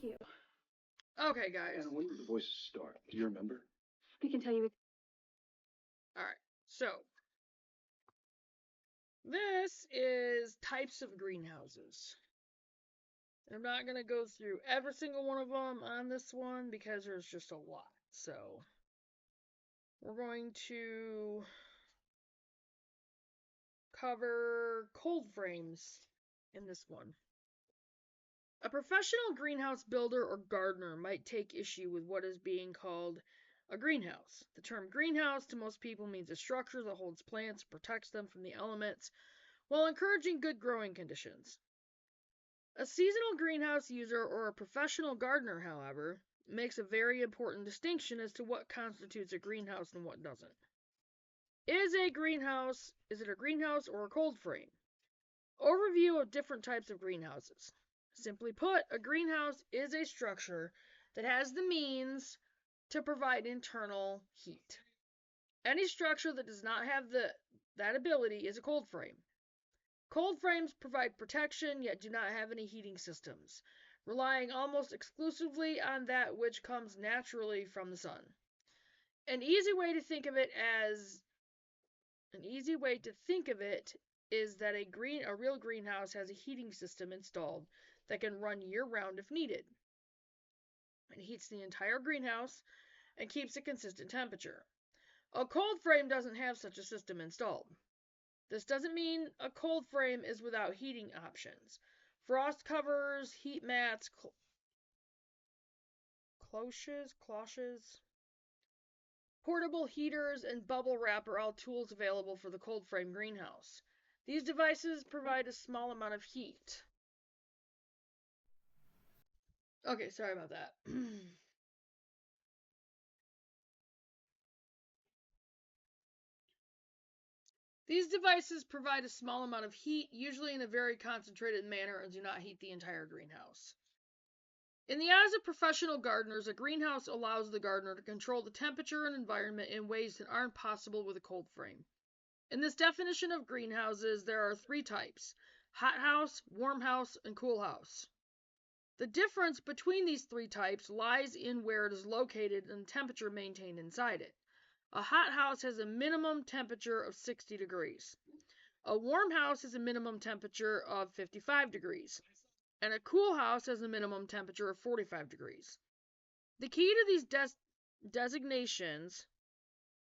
you. Okay, guys. Anna, when did the voices start? Do you remember? We can tell you. Alright, so this is types of greenhouses. I'm not going to go through every single one of them on this one because there's just a lot. So we're going to cover cold frames in this one. A professional greenhouse builder or gardener might take issue with what is being called a greenhouse. The term greenhouse to most people means a structure that holds plants and protects them from the elements while encouraging good growing conditions. A seasonal greenhouse user or a professional gardener, however, makes a very important distinction as to what constitutes a greenhouse and what doesn't. Is it a greenhouse or a cold frame? Overview of different types of greenhouses. Simply put, a greenhouse is a structure that has the means to provide internal heat. Any structure that does not have that ability is a cold frame. Cold frames provide protection yet do not have any heating systems, relying almost exclusively on that which comes naturally from the sun. An easy way to think of it is that a real greenhouse has a heating system installed that can run year-round if needed. It heats the entire greenhouse and keeps a consistent temperature. A cold frame doesn't have such a system installed. This doesn't mean a cold frame is without heating options. Frost covers, heat mats, cloches, portable heaters, and bubble wrap are all tools available for the cold frame greenhouse. These devices provide a small amount of heat. Okay, sorry about that. These devices provide a small amount of heat, usually in a very concentrated manner, and do not heat the entire greenhouse. In the eyes of professional gardeners, a greenhouse allows the gardener to control the temperature and environment in ways that aren't possible with a cold frame. In this definition of greenhouses, there are three types: hothouse, warm house, and cool house. The difference between these three types lies in where it is located and the temperature maintained inside it. A hothouse has a minimum temperature of 60 degrees. A warm house has a minimum temperature of 55 degrees. And a cool house has a minimum temperature of 45 degrees. The key to these designations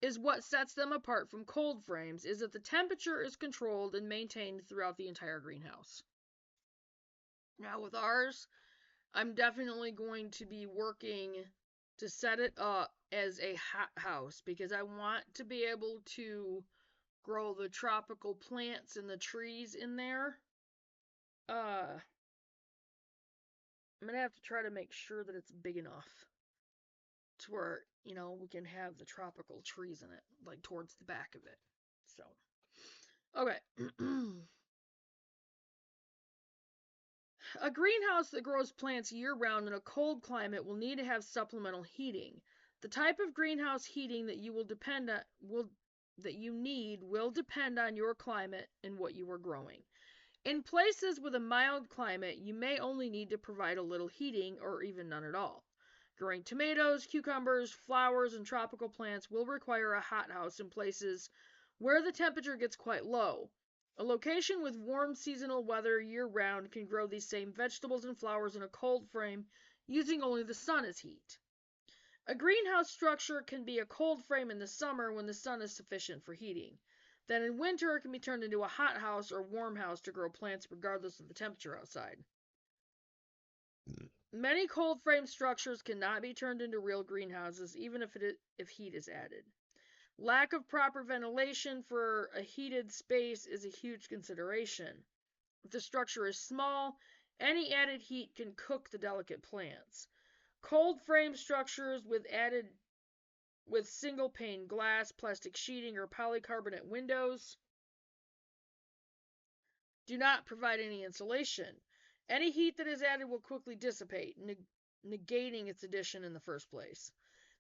is what sets them apart from cold frames is that the temperature is controlled and maintained throughout the entire greenhouse. Now with ours, I'm definitely going to be working to set it up as a hot house because I want to be able to grow the tropical plants and the trees in there. I'm gonna have to try to make sure that it's big enough to where, we can have the tropical trees in it, like towards the back of it. So, okay. A greenhouse that grows plants year-round in a cold climate will need to have supplemental heating. The type of greenhouse heating that you need will depend on your climate and what you are growing. In places with a mild climate, you may only need to provide a little heating or even none at all. Growing tomatoes, cucumbers, flowers, and tropical plants will require a hothouse in places where the temperature gets quite low. A location with warm seasonal weather year-round can grow these same vegetables and flowers in a cold frame using only the sun as heat. A greenhouse structure can be a cold frame in the summer when the sun is sufficient for heating. Then in winter it can be turned into a hothouse or warm house to grow plants regardless of the temperature outside. Many cold frame structures cannot be turned into real greenhouses even if heat is added. Lack of proper ventilation for a heated space is a huge consideration. If the structure is small, any added heat can cook the delicate plants. Cold frame structures with single pane glass, plastic sheeting, or polycarbonate windows do not provide any insulation. Any heat that is added will quickly dissipate, negating its addition in the first place.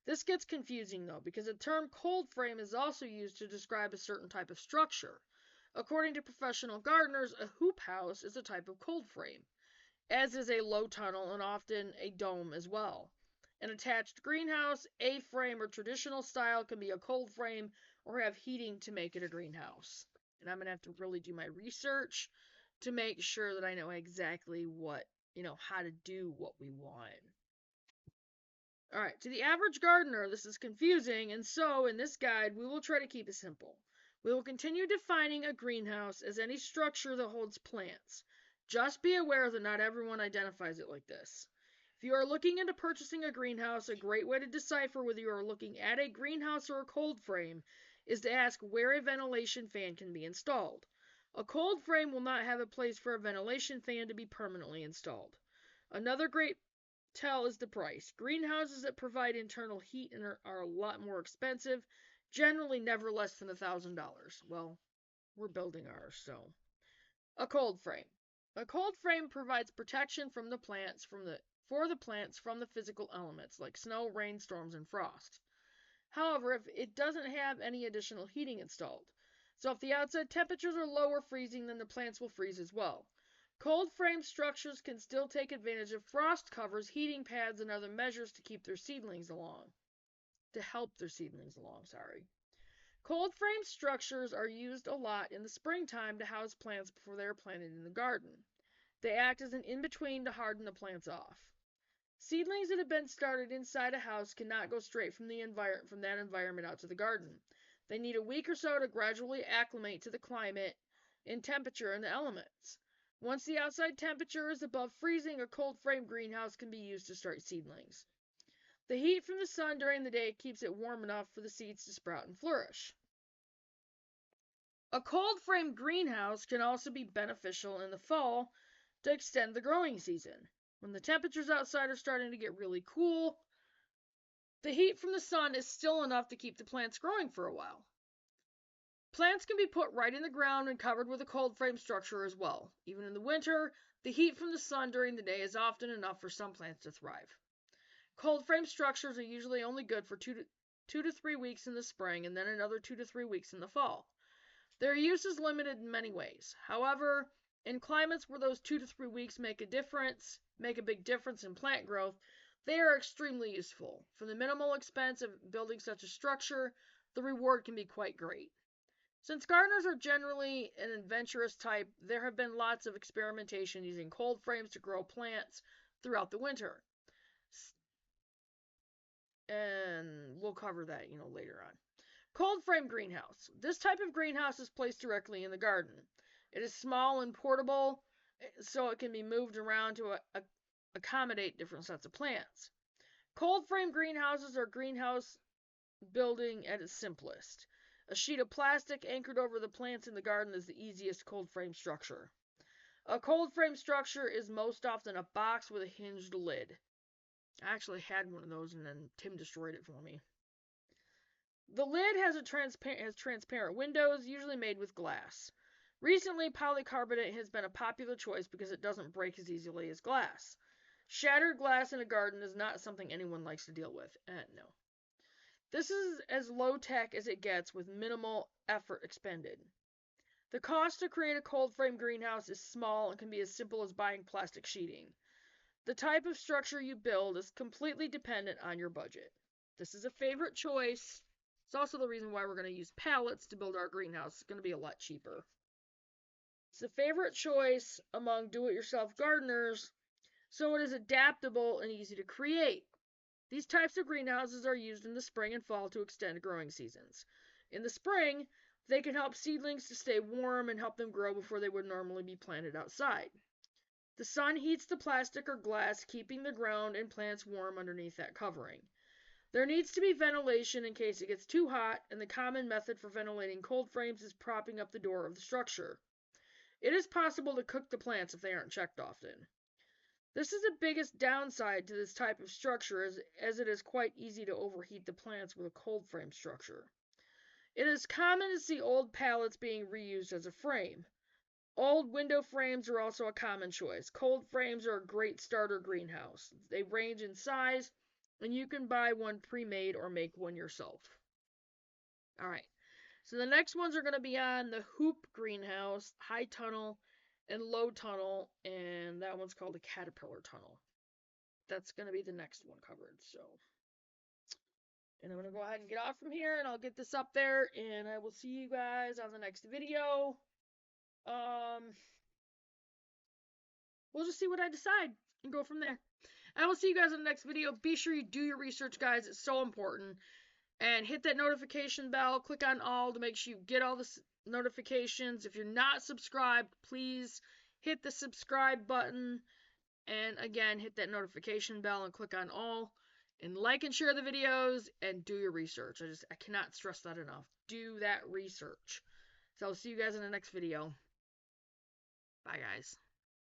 This gets confusing though, because the term cold frame is also used to describe a certain type of structure. According to professional gardeners, a hoop house is a type of cold frame. as is a low tunnel and often a dome as well. An attached greenhouse, A-frame, or traditional style can be a cold frame or have heating to make it a greenhouse. And I'm going to have to really do my research to make sure that I know exactly how to do what we want. All right, to the average gardener, this is confusing, and so in this guide, we will try to keep it simple. We will continue defining a greenhouse as any structure that holds plants. Just be aware that not everyone identifies it like this. If you are looking into purchasing a greenhouse, a great way to decipher whether you are looking at a greenhouse or a cold frame is to ask where a ventilation fan can be installed. A cold frame will not have a place for a ventilation fan to be permanently installed. Another great tell is the price. Greenhouses that provide internal heat and are a lot more expensive, generally never less than $1,000. Well, we're building ours, so. A cold frame. A cold frame provides protection from the plants for the plants from the physical elements like snow, rain, storms, and frost. However, if it doesn't have any additional heating installed. So if the outside temperatures are low or freezing, then the plants will freeze as well. Cold frame structures can still take advantage of frost covers, heating pads, and other measures to keep their seedlings along. To help their seedlings along, sorry. Cold frame structures are used a lot in the springtime to house plants before they are planted in the garden. They act as an in-between to harden the plants off. Seedlings that have been started inside a house cannot go straight from that environment out to the garden. They need a week or so to gradually acclimate to the climate and temperature and the elements. Once the outside temperature is above freezing, a cold frame greenhouse can be used to start seedlings. The heat from the sun during the day keeps it warm enough for the seeds to sprout and flourish. A cold frame greenhouse can also be beneficial in the fall to extend the growing season. When the temperatures outside are starting to get really cool, the heat from the sun is still enough to keep the plants growing for a while. Plants can be put right in the ground and covered with a cold frame structure as well. Even in the winter, the heat from the sun during the day is often enough for some plants to thrive. Cold frame structures are usually only good for 2 to 3 weeks in the spring and then another 2 to 3 weeks in the fall. Their use is limited in many ways. However, in climates where those 2 to 3 weeks make a big difference in plant growth, they are extremely useful. For the minimal expense of building such a structure, the reward can be quite great. Since gardeners are generally an adventurous type, there have been lots of experimentation using cold frames to grow plants throughout the winter. And we'll cover that, later on. Cold frame greenhouse. This type of greenhouse is placed directly in the garden. It is small and portable, so it can be moved around to accommodate different sets of plants. Cold frame greenhouses are greenhouse building at its simplest. A sheet of plastic anchored over the plants in the garden is the easiest cold frame structure. A cold frame structure is most often a box with a hinged lid. I actually had one of those and then Tim destroyed it for me. The lid has transparent windows, usually made with glass. Recently, polycarbonate has been a popular choice because it doesn't break as easily as glass. Shattered glass in a garden is not something anyone likes to deal with. No. This is as low-tech as it gets with minimal effort expended. The cost to create a cold frame greenhouse is small and can be as simple as buying plastic sheeting. The type of structure you build is completely dependent on your budget. This is a favorite choice. It's also the reason why we're going to use pallets to build our greenhouse. It's going to be a lot cheaper. It's a favorite choice among do-it-yourself gardeners, so it is adaptable and easy to create. These types of greenhouses are used in the spring and fall to extend growing seasons. In the spring, they can help seedlings to stay warm and help them grow before they would normally be planted outside. The sun heats the plastic or glass, keeping the ground and plants warm underneath that covering. There needs to be ventilation in case it gets too hot, and the common method for ventilating cold frames is propping up the door of the structure. It is possible to cook the plants if they aren't checked often. This is the biggest downside to this type of structure as it is quite easy to overheat the plants with a cold frame structure. It is common to see old pallets being reused as a frame. Old window frames are also a common choice. Cold frames are a great starter greenhouse. They range in size, and you can buy one pre-made or make one yourself. Alright, so the next ones are going to be on the hoop greenhouse, high tunnel, and low tunnel, and that one's called a caterpillar tunnel. That's going to be the next one covered. So, and I'm going to go ahead and get off from here, and I'll get this up there, and I will see you guys on the next video. We'll just see what I decide and go from there. I will see you guys in the next video. Be sure you do your research, guys. It's so important. And hit that notification bell. Click on all to make sure you get all the notifications. If you're not subscribed, please hit the subscribe button. And again, hit that notification bell and click on all. And like and share the videos and do your research. I cannot stress that enough. Do that research. So I'll see you guys in the next video. Bye, guys.